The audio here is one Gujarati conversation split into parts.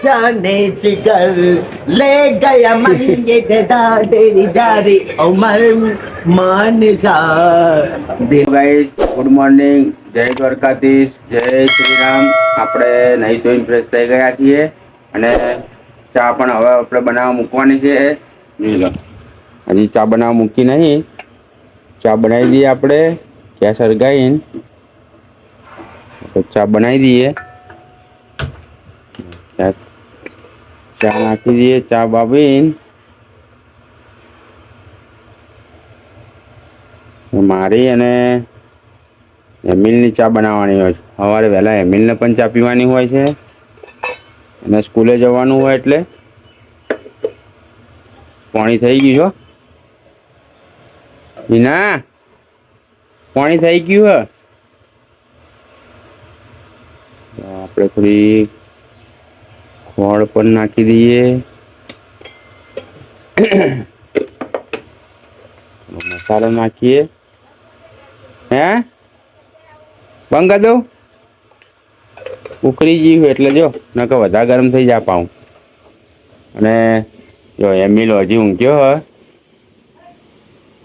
जाने जिगर ले गया मन ये दादी जारी उमर मान जा ગાઈસ ગુડ મોર્નિંગ, જય દ્વારકાધીશ, જય શ્રી રામ. આપણે નહીં ધોઈને ફ્રેશ થઈ ગયા છીએ અને ચા પણ હવે આપણે બનાવવા મૂકવાની છે. હજી ચા બનાવવા મૂકી નહીં, ચા બનાવી દઈએ આપણે. ગેસ સળગાવીને ચા બનાવી દઈએ, ચા નાખી દઈએ, ચા બાબીને મારી અને એમિલની ચા બનાવવાની હોય છે. સવારે વહેલા એમિલને પણ ચા પીવાની હોય છે અને સ્કૂલે જવાનું હોય એટલે પાણી થઈ ગયું છો ના પાણી થઈ ગયું હે. આપણે થોડી ખોળ પણ નાખી દઈએ, મસાલો નાખીએ. હે બંધ કરી દઉં, ઉકળી ગયું એટલે જો નકર વધારે ગરમ થઈ જાય પાઉં. અને જો એમિલ હજી ઊંઘ્યો હોય,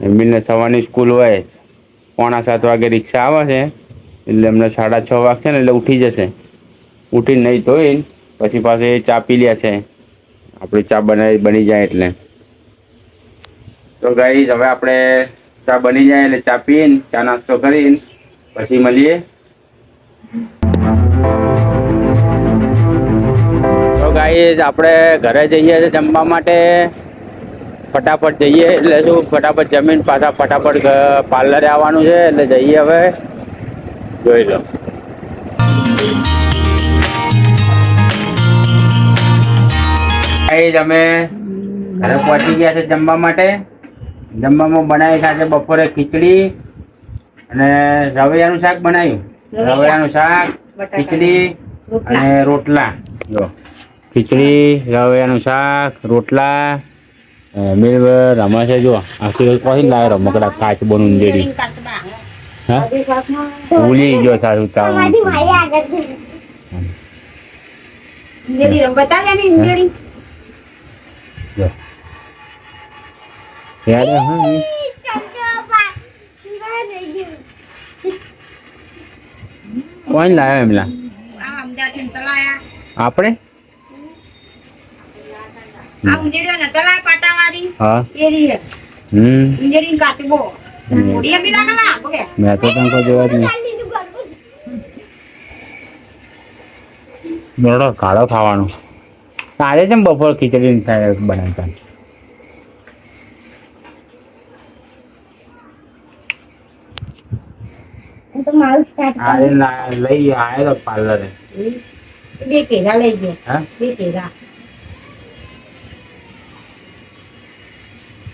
એમિલને સવારની સ્કૂલ હોય, 6:45 વાગે રિક્ષા આવે છે એટલે એમને 6:30 વાગશે ને એટલે ઉઠી જશે. ઉઠીને નહીં ધોઈને પછી પાછી ચા પી લે છે, આપણી ચા બની જાય એટલે. તો ગાઈસ હવે આપણે ચા બની જાય એટલે ચા પીને ચા નાસ્તો કરીને પછી મળીએ. તો ગાઈસ આપણે ઘરે જઈએ છીએ જમવા માટે. ફટાફટ જઈએ એટલે શું, ફટાફટ જમીન પાછા ફટાફટ પાર્લરે આવવાનું છે એટલે જઈએ. હવે જોઈ લો ગાઈસ અમે ઘરે પહોંચી ગયા છે જમવા માટે. જમવામાં બનાવી સાથે બપોરે ખીચડી અને રવૈયાનું શાક બનાવ્યું. રવૈયાનું શાક, ખીચડી અને રોટલા. જો ખીચડી, રવૈયાનું શાક, રોટલા. મેં રમા છે જો આખી કોઈ લાવે રમકડા કાચ બનું ઉંદેડી. હા ભૂલી ગયો સારું તારું. યાદ હા કોણ લાવ્યા એમલા આપણે મેં તો તંકો જોવા જ નહીં. બરોડો કાળો ખાવાનું તારે છે બપોર ખીચડી બનાવતા. લઈ આવ્યો પાર્લરે. બે કેળા લઈ ગયા. બે કેળા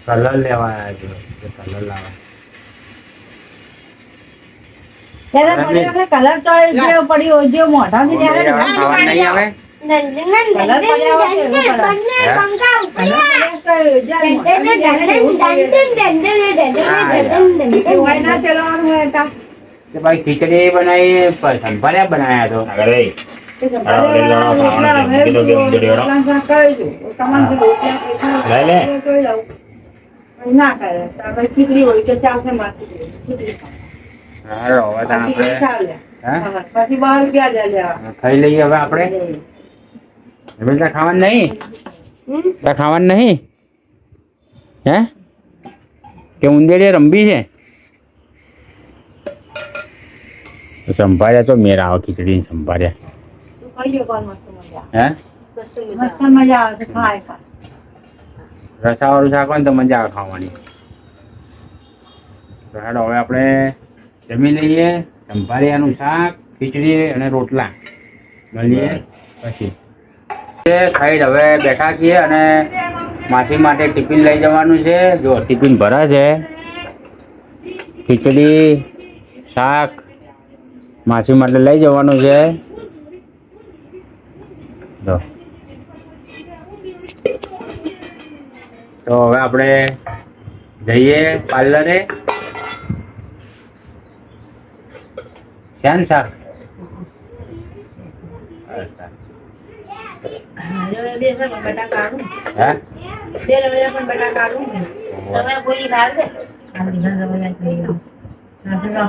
કલર લેવા આવ્યા છે. કલર લાવવા કલર તો જે પડ્યો જે મોઢા નહીં આવે. ભાઈ ખીચડી બનાવી સંભાળ્યા બનાવ્યા તો ખીચડી હોય તો ચાલશે. ખાઈ લઈએ હવે આપણે. ખાવાનું નહીં, ખાવાનું નહીં હે કે ઉંદેડી રંબી છે. સંભાળ્યા તો મેરા આવો ખીચડી સંભાળ્યા. હે રસાવાળું શાક હોય ને તો મજા આવે ખાવાની. તો હેડો હવે આપણે જમી લઈએ. સંભાળિયાનું શાક, ખીચડી અને રોટલા મળીએ પછી. ખાઈ હવે બેઠા છીએ અને માસી માટે ટિફિન લઈ જવાનું છે. જો ટિફિન ભરા છે, ખીચડી, શાક માસી માટે લઈ જવાનું છે. તો હવે આપણે જઈએ પાર્લરે. શેન શાક હે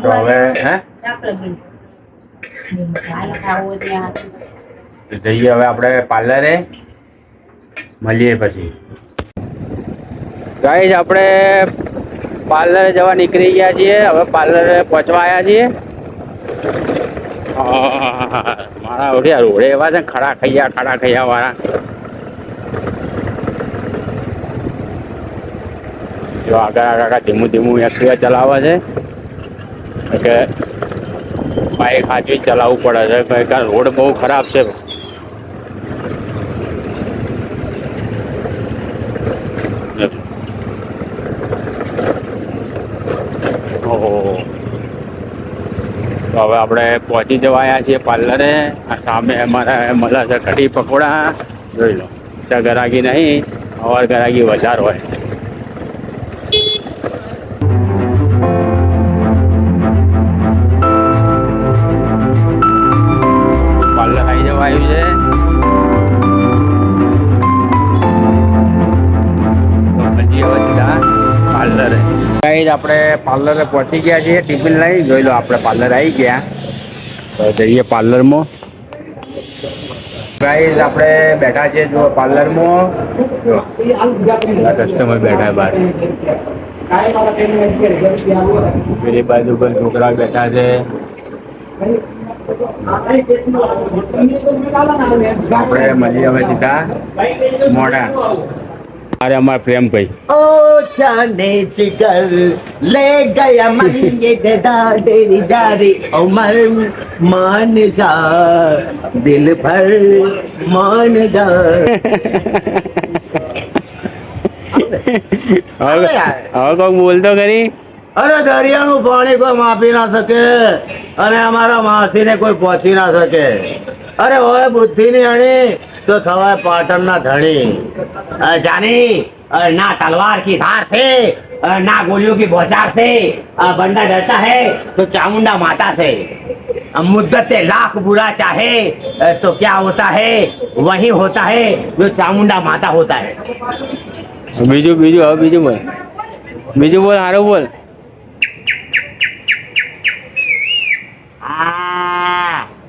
તો હવે હે જઈએ હવે આપણે પાર્લરે મળીએ પછી. ગાઈસ આપણે પાર્લરે જવા નીકળી ગયા છીએ. હવે પાર્લરે પહોંચવા આવ્યા છીએ. મારા રોડે એવા છે ખડા ખૈયા વાળા. જો આગળ ધીમું એક્ટિવા ચલાવે છે કે બાઈક હાચવી ચલાવવું પડે છે કારણ રોડ બહુ ખરાબ છે. ઓહો, તો હવે આપણે પહોંચી જવા આવ્યા છીએ પાર્લરે. આ સામે અમારે મળે છે કઢી પકોડા. જોઈ લો, ત્યાં ગરાગી નહીં, અવાર ગરાગી વધારે હોય. પાર્લર આવી જવા આવ્યું છે. તો હજી હવે સીધા પાર્લરે. ગાઈસ આપણે પાર્લરે પહોંચી ગયા છીએ ટિફિન લઈ. જોઈ લો આપણે પાર્લર આવી ગયા. તો જઈએ પાર્લરમાં. ગાઈસ આપણે બેઠા છીએ જો પાર્લરમાં. જો કસ્ટમર બેઠા બહાર. પેલી બાજુ પણ છોકરા બેઠા છે. આપણે મળીએ હવે સીધા મોઢા. અરે અમારા પ્રેમભાઈ ओ जाने जिगर ले गया मन ये तेरी जारी ओ मर्म मान जा दिल भर मान जा. હવે કોક બોલતો ખરી. અરે દરિયાનું પાણી કોઈ માપી ના શકે અને અમારા માસીને કોઈ પહોંચી ના શકે. અરે હોય બુદ્ધિની અણી तो थवाय पाटन ना धनी जानी ना तलवार की धार से ना गोलियों की बौछार से बंदा डरता है तो चामुंडा माता से. मुद्दत लाख बुरा चाहे तो क्या होता है वही होता है जो चामुंडा माता होता है. બીજું બીજું હવે બીજું બોલ. બીજું બોલ, સારું બોલ.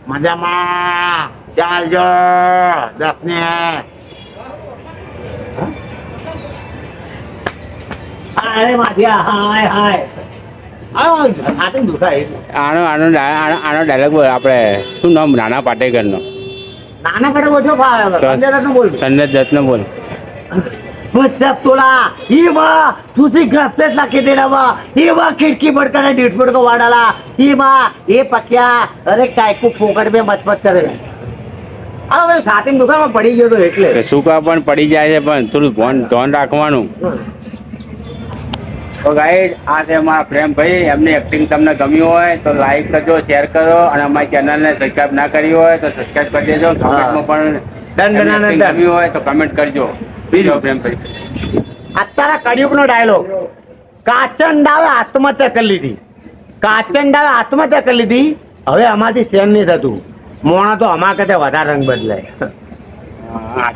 મજામાં ચાલજો દસને. અરે માધ્યા હાય હાય હાથ દુખાય. આનો ડાયલોગ બોલ. આપણે શું નામ? નાના પાટેકરનો. નાના પડે ઓછો ફાવે. સંજય દત્તનો બોલ. સંજય દત્તનો બોલ. बच्चा तोला ये माँ तुझे घर पे लाके देना माँ. ये माँ खिड़की बढ़कर 1.5 फुट को वाडाला. ये माँ ये पक्या अरे काय को फोकट में मत करे. હવે સાથે દુકાનમાં પડી ગયો તો એટલે સુકા પણ પડી જાય છે પણ થોડું ધ્યાન રાખવાનું. તો ગાઈસ આ છે અમારા પ્રેમભાઈ. એમની એક્ટિંગ તમને ગમ્યું હોય તો લાઈક કરજો, શેર કરો અને અમારી ચેનલને સબસ્ક્રાઇબ ના કરી હોય તો સબસ્ક્રાઇબ કરી દેજો. કમેન્ટમાં પણ ગમ્યું હોય તો કમેન્ટ કરજો. બીજો પ્રેમભાઈ અત્યારે કળિયુગનો ડાયલોગ. કાચંડાવે આત્મહત્યા કરી લીધી. કાચંડાવે આત્મહત્યા કરી લીધી. હવે અમારથી સહન નહીં થતું. મોણા તો हमारे कहते વધારે रंग बदले.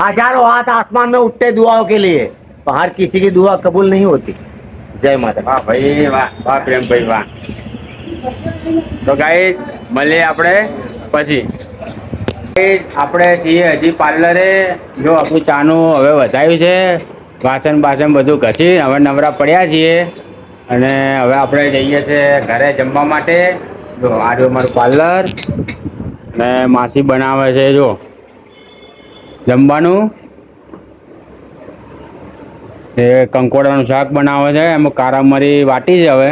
हजारों हाथ आसमान में उठते दुआओं के लिए पर हर किसी की दुआ कबूल नहीं होती. जय माता. વાહ ભાઈ વાહ. વાહ પ્રેમભાઈ વાહ. તો ગાઈસ મળીએ આપણે પછી. આપણે છીએ હજી પાર્લરે. જો આપણું ચાનું હવે વધાર્યું છે. વાસણ બધું ઘસી હવે નવરા પડ્યા છીએ અને હવે આપણે જઈએ છીએ ઘરે જમવા માટે. જો આ રહ્યું અમારું પાર્લર ને માસી બનાવે છે જો જમવાનું. એ કંકોડાનું શાક બનાવે છે. એમાં કારા મરી વાટી છે હવે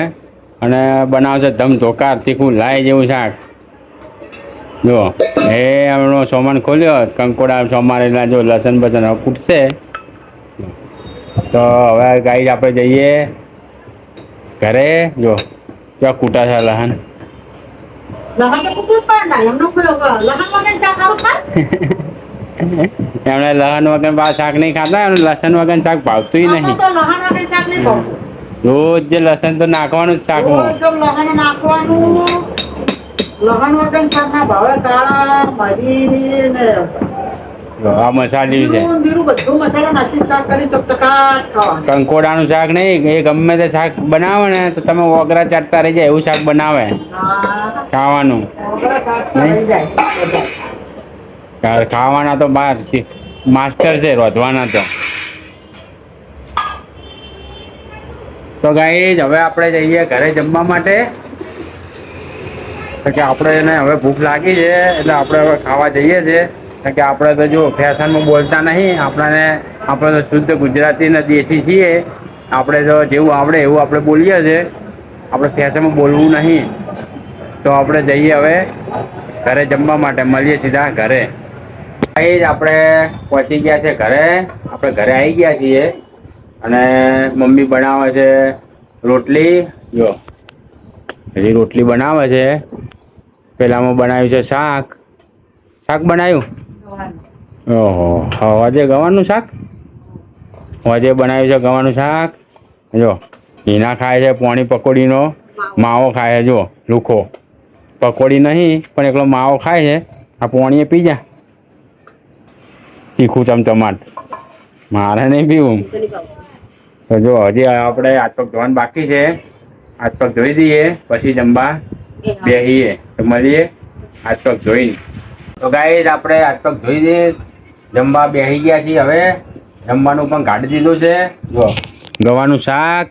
અને બનાવે છે ધમ ધોકાર તીખું લાય જેવું શાક. જો એ એમનો સામાન ખોલ્યો કંકોડા સોમારેલા. જો લસણ બસન હવે કૂટશે. તો હવે ગાઈસ આપણે જઈએ ઘરે. જો ક્યાં કૂટા છે લસણ. એમણે લસણ વગર શાક નહીં ખાતા. એમને લસણ વગર શાક ભાવતું નહીં. રોજ જે લસણ તો નાખવાનું જ શાકમાં. જો આ મસાલી છે. જીરું બીરું બધું મસાલો નાખી શાક કરી ચપચકાટ ખાવાનું. કંકોડાનું શાક નહીં, એ ગમે તે શાક બનાવે ને તો તમે ઓગરા ચાટતા રહી જાય એવું શાક બનાવે હા. ખાવાનું. ઓગળા શાક તો રહી જાય. ખાવાના તો બાર માસ્ટર છે, રોધવાના તો ગાઈઝ હવે આપણે જઈએ ઘરે જમવા માટે. તો કે આપણે એને હવે ભૂખ લાગી છે એટલે આપણે હવે ખાવા જઈએ છીએ. તો કે આપણે તો જો ફેશનમાં બોલતા નહીં, આપણે તો શુદ્ધ ગુજરાતી ને દેશી છીએ. આપણે તો જેવું આવડે એવું આપણે બોલીએ છીએ. આપણે ફેશનમાં બોલવું નહીં. તો આપણે જઈએ હવે ઘરે જમવા માટે. મળીએ સીધા ઘરે. ગાઈઝ આપણે પહોંચી ગયા છે ઘરે. આપણે ઘરે આવી ગયા છીએ અને મમ્મી બનાવે છે રોટલી. જો હજી રોટલી બનાવે છે. પેલામાં બનાવ્યું છે શાક બનાવ્યું. ઓહો, આજે ગવાનું શાક આજે બનાવ્યું છે. ગવાનું શાક જો હીના ખાય છે. પોણી પકોડીનો માવો ખાય છે. જો લુખો પકોડી નહીં પણ એકલો માવો ખાય છે. આ પોણીએ પી જા તીખું ચમચમાટ. મારે નહીં પીવું. તો જો હજી આપણે હાથ પગ ધોવાનું બાકી છે. હાથ પગ ધોઈ દઈએ પછી જમવા બેસીએ. તો મળીએ હાથ પગ ધોઈને. તો ગાઈઝ આપણે હાથ પગ ધોઈ દઈએ, જમવા બેસી ગયા છીએ. હવે જમવાનું પણ કાઢી દીધું છે. જો ગવાનું શાક,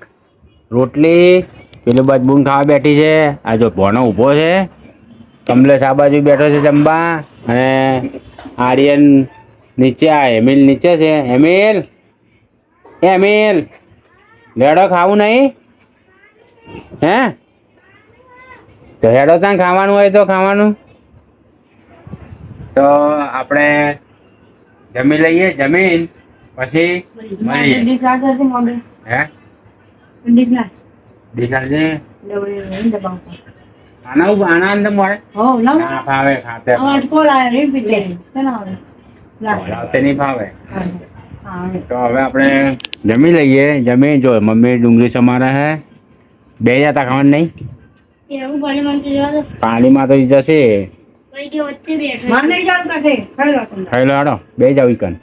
રોટલી, પેલું બાદ બૂન ખાવા બેઠી છે. આ જો ભોણો ઊભો છે. કમલેશ આ બાજુ બેઠો છે જમવા. અને આર્યન નીચે, આ હેમિલ નીચે છે. હેમિલ લેડો ખાવું નહીં હે? તો હેડો ત્યાં ખાવાનું હોય તો ખાવાનું. તો આપણે જમી લઈએ. જમીન પછી મળીએ. હે આના અંદર મળે ના ફાવે. ખાતે નહીં ફાવે. તો હવે આપણે જમી લઈએ. જમી જો મમ્મી ડુંગળી સમારે હે. બે જતા ખાવાનું નહીં. પાણીમાં તો જશે. ખાઈ લો હાડો બે જાવ ઈકન.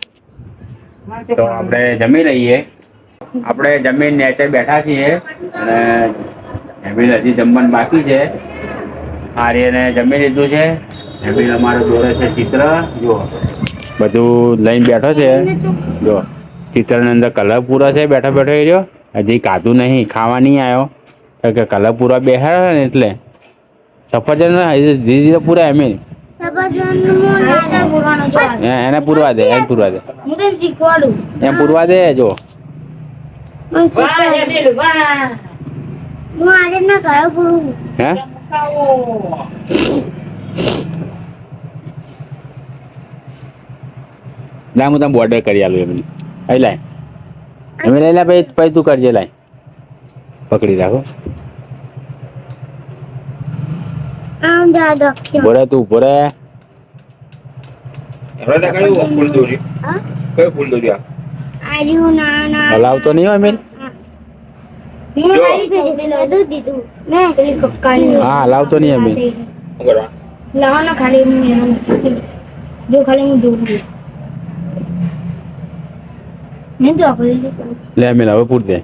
તો આપણે જમી લઈએ. આપણે જમીન નીચે બેઠા છીએ અને હેબીલ હજી જમવાનું બાકી છે. આર્યને જમી લીધું છે. હેબીલ અમારો દોરે છે ચિત્ર. જો બધું લઈને બેઠો છે. જો ચિત્રની અંદર કલર પૂરા છે. બેઠો એ રહ્યો. હજી કાધું નહીં, ખાવા નહીં આવ્યો. કે કલર પૂરા બેહાડે ને એટલે સફરજન ધીરે ધીરે પૂરા એમ એને પૂરવા દે. એમ પૂરવા દે. એમ પૂરવા દે. જો હે લા હું તમે બોર્ડર કરી આલું. એમ અહીં લાય. એમ લઈ લે પછી તું કરજે. લાય પકડી રાખો. બોરે તું બોરે. હલાવતો નહીં હોય મેં. હા હલાવતો નહીં અમે. લાવવાનો ખાલી જો ખાલી હું દૂર નહીં તો લે મેં હવે પૂછ દે.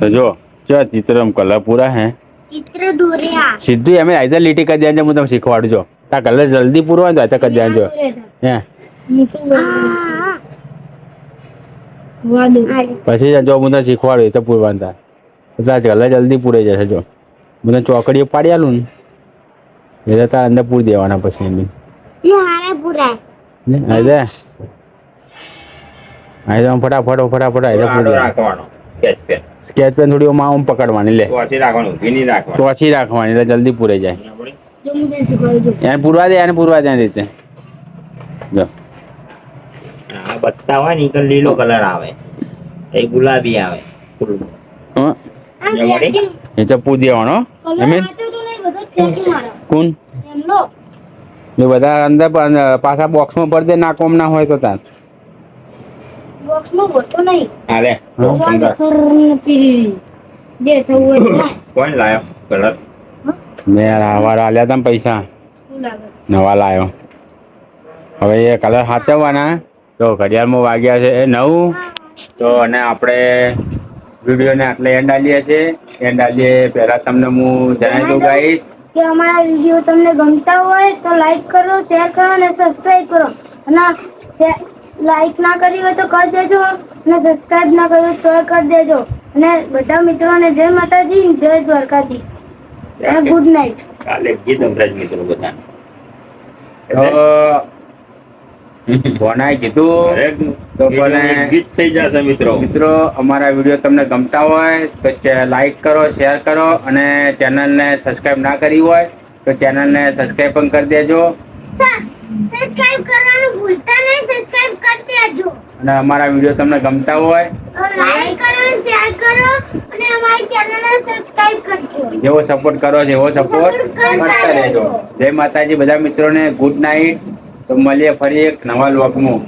તો જો ચિત્ર કલર પૂરા હે. ચિત્ર દોર્યા સીધું એમ આઈધર લીટી કરી દેજો. હું તમને શીખવાડું છું. આ કલર જલ્દી પૂરો હોય તો આચા કરી દેજો. હે પછી જો હું તને શીખવાડું એ તો પૂરવાના થાય. કલર જલ્દી પૂરાઈ જશે. જો હું તને ચોકડીઓ પાડી આલું ને એટલે તાર અંદર પૂરી દેવાના. પછી એમ ફટાફટ સ્કેચ પેન થોડી આમ પકડવાની. લે ટોચી રાખવાની એટલે જલ્દી પૂરાઈ જાય. એને પૂરવા દે. એને પૂરવા દે રીતે. જો બત્તા હોય ને લીલો કલર આવે, એ ગુલાબી આવે. એ તો પૂરી દેવાનો. કોણ એ બધા અંદર પાછા બોક્સમાં ભરી દે. ના કોમ ના હોય તો તાર બોક્સમાં ભરતો નહીં. અરે કોણ લાયો કલર? મેં આલ્યા તા પૈસા. એવું લાગે. નવા લાવ્યો. હવે એ કલર સાચવવાના. તો ઘડિયાળમાં વાગ્યા છે 9. તો અને આપણે વિડીયોને આટલે એન્ડ આલીએ છીએ. એન્ડ આલીએ પહેલાં તમને હું જણાવી દઉં ગાઈશ કે અમારા વિડીયો તમને ગમતા હોય તો લાઈક કરો, શેર કરો અને સબસ્ક્રાઇબ કરો. અને લાઈક ના કરી હોય તો કરી દેજો અને સબસ્ક્રાઇબ ના કરી હોય તો કરી દેજો. અને બધા મિત્રોને જય માતાજી, જય દ્વારકાધીશ અને ગુડ નાઇટ. કાલે ગીત સંભળાય મિત્રો બધા તો ભોનાએ કીધું તો ભલે ગીત થઈ જશે મિત્રો. મિત્રો અમારા વિડીયો તમને ગમતા હોય તો લાઈક કરો, શેર કરો અને ચેનલને સબસ્ક્રાઇબ ના કરી હોય તો ચેનલને સબસ્ક્રાઇબ પણ કરી દેજો. સબસ્ક્રાઇબ કરવાનું ભૂલતા નહીં, સબસ્ક્રાઇબ કરી દેજો. અને અમારા વિડીયો તમને ગમતા હોય તો લાઈક કરો, શેર કરો અને અમારી ચેનલને સબસ્ક્રાઇબ કરજો. જેવો સપોર્ટ કરો છો એવો સપોર્ટ કરતા રહેજો. જય માતાજી બધા મિત્રોને ગુડ નાઇટ. તો મળીએ ફરી એક નવા વ્લોગમાં.